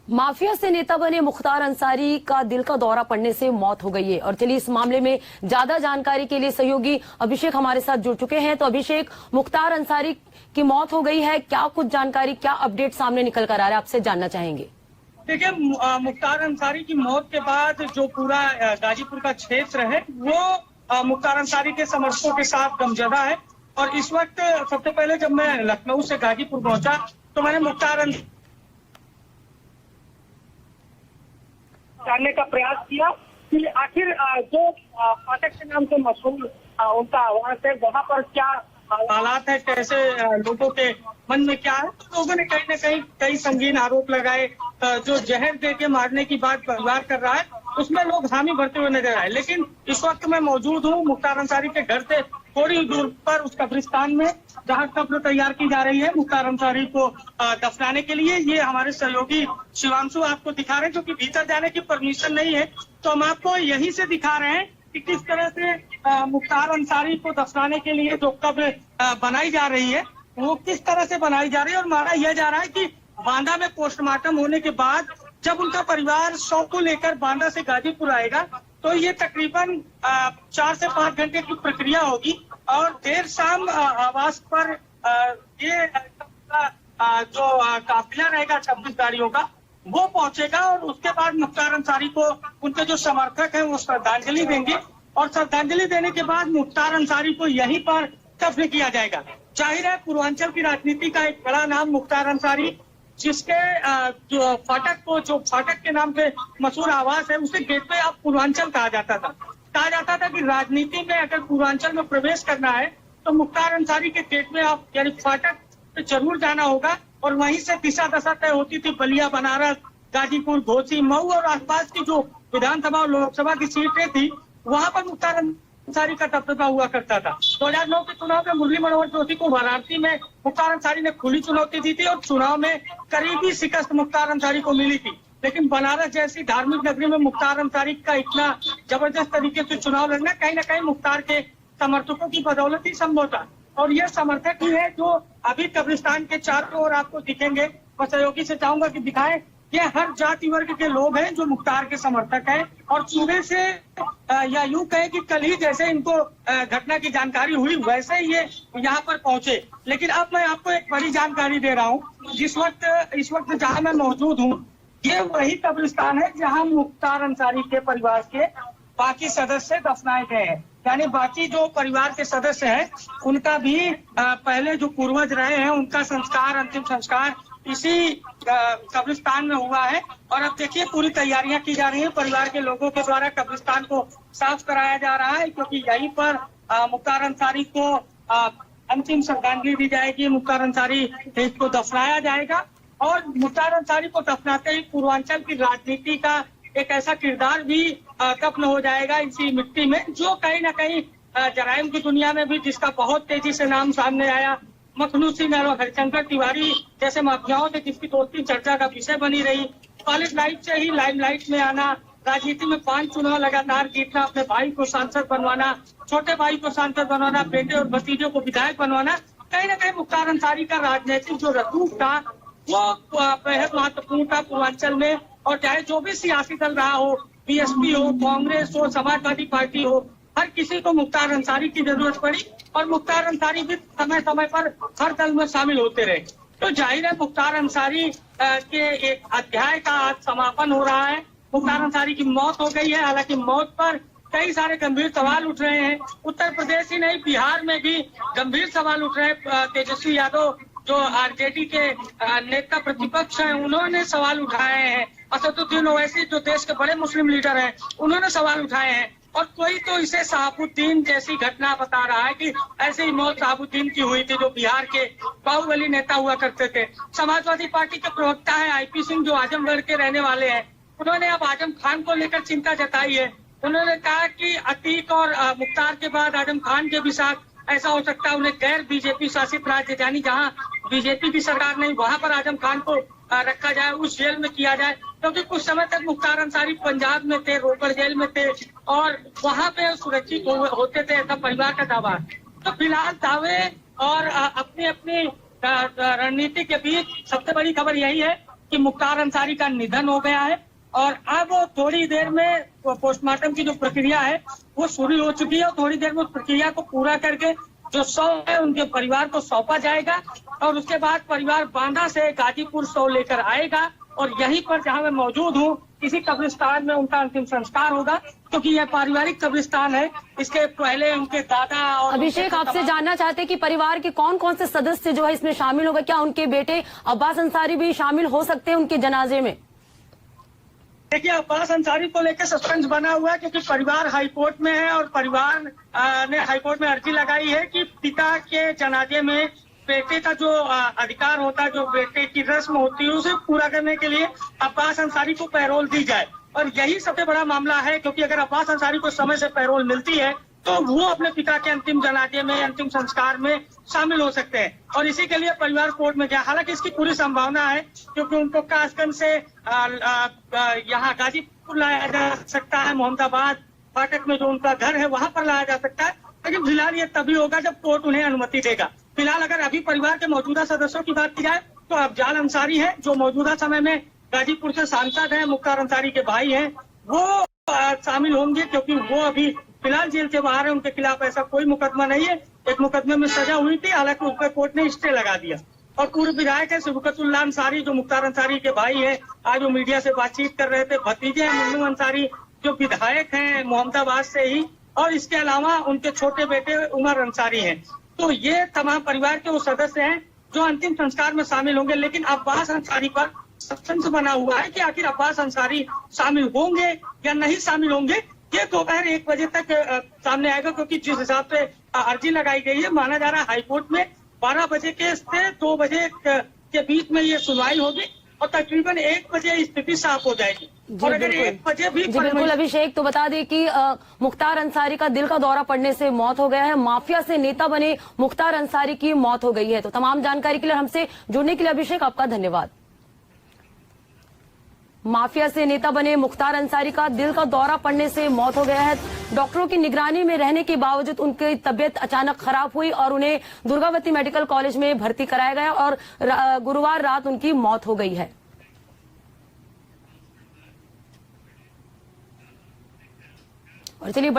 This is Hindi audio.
माफिया से नेता बने मुख्तार अंसारी का दिल का दौरा पड़ने से मौत हो गई है। और चलिए इस मामले में ज्यादा जानकारी के लिए सहयोगी अभिषेक हमारे साथ जुड़ चुके हैं। तो अभिषेक, मुख्तार अंसारी की मौत हो गई है, क्या कुछ जानकारी, क्या अपडेट सामने निकल कर आ रहा है, आपसे जानना चाहेंगे। देखिए, मुख्तार अंसारी की मौत के बाद जो पूरा गाजीपुर का क्षेत्र है वो मुख्तार अंसारी के समर्थकों के साथ गमजदा है। और इस वक्त सबसे पहले जब मैं लखनऊ से गाजीपुर पहुंचा तो मैंने मुख्तार जानने का प्रयास किया कि आखिर जो फाटक के नाम से मशहूर उनका आवास है, वहाँ पर क्या हालात है, कैसे लोगों के मन में क्या है। तो लोगों ने कहीं न कहीं कई संगीन आरोप लगाए। जो जहर दे के मारने की बात परिवार कर रहा है, उसमें लोग हामी भरते हुए नजर आए। लेकिन इस वक्त मैं मौजूद हूँ मुख्तार अंसारी के घर से थोड़ी दूर पर उस कब्रिस्तान में, जहाँ कब्र तैयार की जा रही है मुख्तार अंसारी को दफनाने के लिए। ये हमारे सहयोगी शिवांशु आपको दिखा रहे हैं, क्योंकि भीतर जाने की परमिशन नहीं है, तो हम आपको यहीं से दिखा रहे हैं कि किस तरह से मुख्तार अंसारी को दफनाने के लिए जो कब्र बनाई जा रही है वो किस तरह से बनाई जा रही है। और माना यह जा रहा है कि बांदा में पोस्टमार्टम होने के बाद जब उनका परिवार शव को लेकर बांदा से गाजीपुर आएगा तो ये तकरीबन 4 से 5 घंटे की प्रक्रिया होगी। और देर शाम आवास पर ये जो काफिला रहेगा 26 गाड़ियों का वो पहुंचेगा। और उसके बाद मुख्तार अंसारी को उनके जो समर्थक हैं वो श्रद्धांजलि देंगे। और श्रद्धांजलि देने के बाद मुख्तार अंसारी को यहीं पर दफन किया जाएगा। जाहिर है, पूर्वांचल की राजनीति का एक बड़ा नाम मुख्तार अंसारी, जिसके जो फाटक के नाम से मशहूर आवास है, उसे गेटवे ऑफ पूर्वांचल कहा जाता था। कहा जाता था कि राजनीति में अगर पूर्वांचल में प्रवेश करना है तो मुख्तार अंसारी के गेटवे ऑफ यानी फाटक पे जरूर जाना होगा। और वहीं से दिशा दशा तय होती थी। बलिया, बनारस, गाजीपुर, घोसी, मऊ और आसपास की जो विधानसभा और लोकसभा की सीटें थी, वहां पर मुख्तार अंसारी का दबदबा हुआ करता था। 2009 के चुनाव में मुरली मनोहर जोशी को वाराणसी में मुख्तार अंसारी ने खुली चुनौती दी थी और चुनाव में करीबी शिकस्त मुख्तार अंसारी को मिली थी। लेकिन बनारस जैसी धार्मिक नगरी में मुख्तार अंसारी का इतना जबरदस्त तरीके से चुनाव लड़ना कहीं न कहीं मुख्तार के समर्थकों की बदौलत ही संभव था। और ये समर्थक ही है जो अभी कब्रिस्तान के चारों ओर आपको दिखेंगे। मैं सहयोगी से चाहूंगा कि दिखाएं। ये हर जाति वर्ग के लोग हैं जो मुख्तार के समर्थक हैं। और सुबह से या यूं कहें कि कल ही जैसे इनको घटना की जानकारी हुई वैसे ही ये यहाँ पर पहुंचे। लेकिन अब मैं आपको एक बड़ी जानकारी दे रहा हूँ। इस वक्त जहाँ मैं मौजूद हूँ, ये वही कब्रिस्तान है जहाँ मुख्तार अंसारी के परिवार के बाकी सदस्य दफनाए गए हैं। यानी बाकी जो परिवार के सदस्य हैं उनका भी पहले जो पूर्वज रहे हैं उनका संस्कार, अंतिम संस्कार इसी कब्रिस्तान में हुआ है। और अब देखिए पूरी तैयारियां की जा रही हैं। परिवार के लोगों के द्वारा कब्रिस्तान को साफ कराया जा रहा है, क्योंकि यहीं पर मुख्तार अंसारी को अंतिम श्रद्धांजलि दी जाएगी। मुख्तार अंसारी को दफनाया जाएगा। और मुख्तार अंसारी को दफनाते ही पूर्वांचल की राजनीति का एक ऐसा किरदार भी दफन हो जाएगा इसी मिट्टी में, जो कहीं ना कहीं जराइम की दुनिया में भी जिसका बहुत तेजी से नाम सामने आया। मखनू सिंह और हरिशंकर तिवारी जैसे माफियाओं से जिसकी दोस्ती चर्चा का विषय बनी रही। कॉलेज लाइफ से ही लाइमलाइट में आना, राजनीति में 5 चुनाव लगातार जीतना, अपने भाई को सांसद बनवाना, छोटे भाई को सांसद बनवाना, बेटे और भतीजों को विधायक बनवाना, कहीं ना कहीं मुख्तार अंसारी का राजनीतिक जो रसूख था वो बेहद महत्वपूर्ण था पूर्वांचल में। और चाहे जो भी सियासी दल रहा हो, बीएसपी हो, कांग्रेस हो, समाजवादी पार्टी हो, हर किसी को मुख्तार अंसारी की जरूरत पड़ी। और मुख्तार अंसारी भी समय समय पर हर दल में शामिल होते रहे। तो जाहिर है मुख्तार अंसारी के एक अध्याय का आज समापन हो रहा है। मुख्तार अंसारी की मौत हो गई है। हालांकि मौत पर कई सारे गंभीर सवाल उठ रहे हैं। उत्तर प्रदेश ही नहीं, बिहार में भी गंभीर सवाल उठ रहे हैं। तेजस्वी यादव जो आरजेडी के नेता प्रतिपक्ष हैं उन्होंने सवाल उठाए हैं। असदुद्दीन ओवैसी जो देश के बड़े मुस्लिम लीडर हैं उन्होंने सवाल उठाए हैं। और कोई तो इसे शहाबुद्दीन जैसी घटना बता रहा है कि ऐसे ही मौत शहाबुद्दीन की हुई थी, जो बिहार के बाहुबली नेता हुआ करते थे। समाजवादी पार्टी के प्रवक्ता है आईपी सिंह, जो आजमगढ़ के रहने वाले हैं, उन्होंने अब आजम खान को लेकर चिंता जताई है। उन्होंने कहा कि अतीक और मुख्तार के बाद आजम खान के भी साथ ऐसा हो सकता है उन्हें गैर बीजेपी शासित राज्य, यानी जहां बीजेपी की सरकार नहीं, वहां पर आजम खान को रखा जाए, उस जेल में किया जाए। क्योंकि कुछ समय तक मुख्तार अंसारी पंजाब में थे, रोपड़ जेल में थे और वहां पे सुरक्षित होते थे, ऐसा परिवार का दावा। तो फिलहाल दावे और अपनी अपनी रणनीति के बीच सबसे बड़ी खबर यही है कि मुख्तार अंसारी का निधन हो गया है और अब थोड़ी देर में पोस्टमार्टम की जो प्रक्रिया है वो शुरू हो चुकी है और थोड़ी देर में उस प्रक्रिया को पूरा करके जो शव है उनके परिवार को सौंपा जाएगा और उसके बाद परिवार बांदा से गाजीपुर शव लेकर आएगा और यहीं पर जहां मैं मौजूद हूं किसी कब्रिस्तान में उनका अंतिम संस्कार होगा क्योंकि यह पारिवारिक कब्रिस्तान है। इसके पहले उनके दादा और अभिषेक आपसे जानना चाहते हैं कि परिवार के कौन कौन से सदस्य जो है इसमें शामिल होगा, क्या उनके बेटे अब्बास अंसारी भी शामिल हो सकते हैं उनके जनाजे में? देखिए, अब्बास अंसारी को लेकर सस्पेंस बना हुआ है क्योंकि परिवार हाईकोर्ट में है और परिवार ने हाईकोर्ट में अर्जी लगाई है कि पिता के जनाजे में बेटे का जो अधिकार होता है, जो बेटे की रस्म होती है, उसे पूरा करने के लिए अब्बास अंसारी को पैरोल दी जाए। और यही सबसे बड़ा मामला है क्योंकि अगर अब्बास अंसारी को समय से पैरोल मिलती है तो वो अपने पिता के अंतिम जनाजे में, अंतिम संस्कार में शामिल हो सकते हैं और इसी के लिए परिवार कोर्ट में गया। हालांकि इसकी पूरी संभावना है क्योंकि उनको कासगंज से यहाँ गाजीपुर लाया जा सकता है, मोहम्मदाबाद फाटक में जो उनका घर है वहां पर लाया जा सकता है, लेकिन फिलहाल ये तभी होगा जब कोर्ट उन्हें अनुमति देगा। फिलहाल अगर अभी परिवार के मौजूदा सदस्यों की बात की जाए तो अफजाल अंसारी है जो मौजूदा समय में गाजीपुर से सांसद है, मुख्तार अंसारी के भाई हैं, वो शामिल होंगे क्योंकि वो अभी फिलहाल जेल से बाहर है, उनके खिलाफ ऐसा कोई मुकदमा नहीं है। एक मुकदमे में सजा हुई थी, हालांकि उस पर कोर्ट ने स्टे लगा दिया। और पूर्व विधायक है शफकतुल्लाह अंसारी जो मुख्तार अंसारी के भाई है, आज वो मीडिया से बातचीत कर रहे थे। भतीजे हैं मुन्नू अंसारी जो विधायक हैं मोहम्मदाबाद से ही, और इसके अलावा उनके छोटे बेटे उमर अंसारी हैं। तो ये तमाम परिवार के वो सदस्य हैं जो अंतिम संस्कार में शामिल होंगे। लेकिन अब्बास अंसारी पर सस्पेंस बना हुआ है कि आखिर अब्बास अंसारी शामिल होंगे या नहीं शामिल होंगे, ये दोपहर 1 बजे तक सामने आएगा क्योंकि जिस हिसाब से अर्जी लगाई गई है माना जा रहा है हाईकोर्ट में 12 बजे से 2 बजे के बीच में ये सुनवाई होगी और तकरीबन 1 बजे स्थिति साफ हो जाएगी। और अगर 1 बजे भी बिल्कुल अभिषेक, तो बता दें कि मुख्तार अंसारी का दिल का दौरा पड़ने से मौत हो गया है। माफिया से नेता बने मुख्तार अंसारी की मौत हो गई है। तो तमाम जानकारी के लिए हमसे जुड़ने के लिए अभिषेक आपका धन्यवाद। माफिया से नेता बने मुख्तार अंसारी का दिल का दौरा पड़ने से मौत हो गया है। डॉक्टरों की निगरानी में रहने के बावजूद उनकी तबीयत अचानक खराब हुई और उन्हें दुर्गावती मेडिकल कॉलेज में भर्ती कराया गया और गुरुवार रात उनकी मौत हो गई है। और चलिए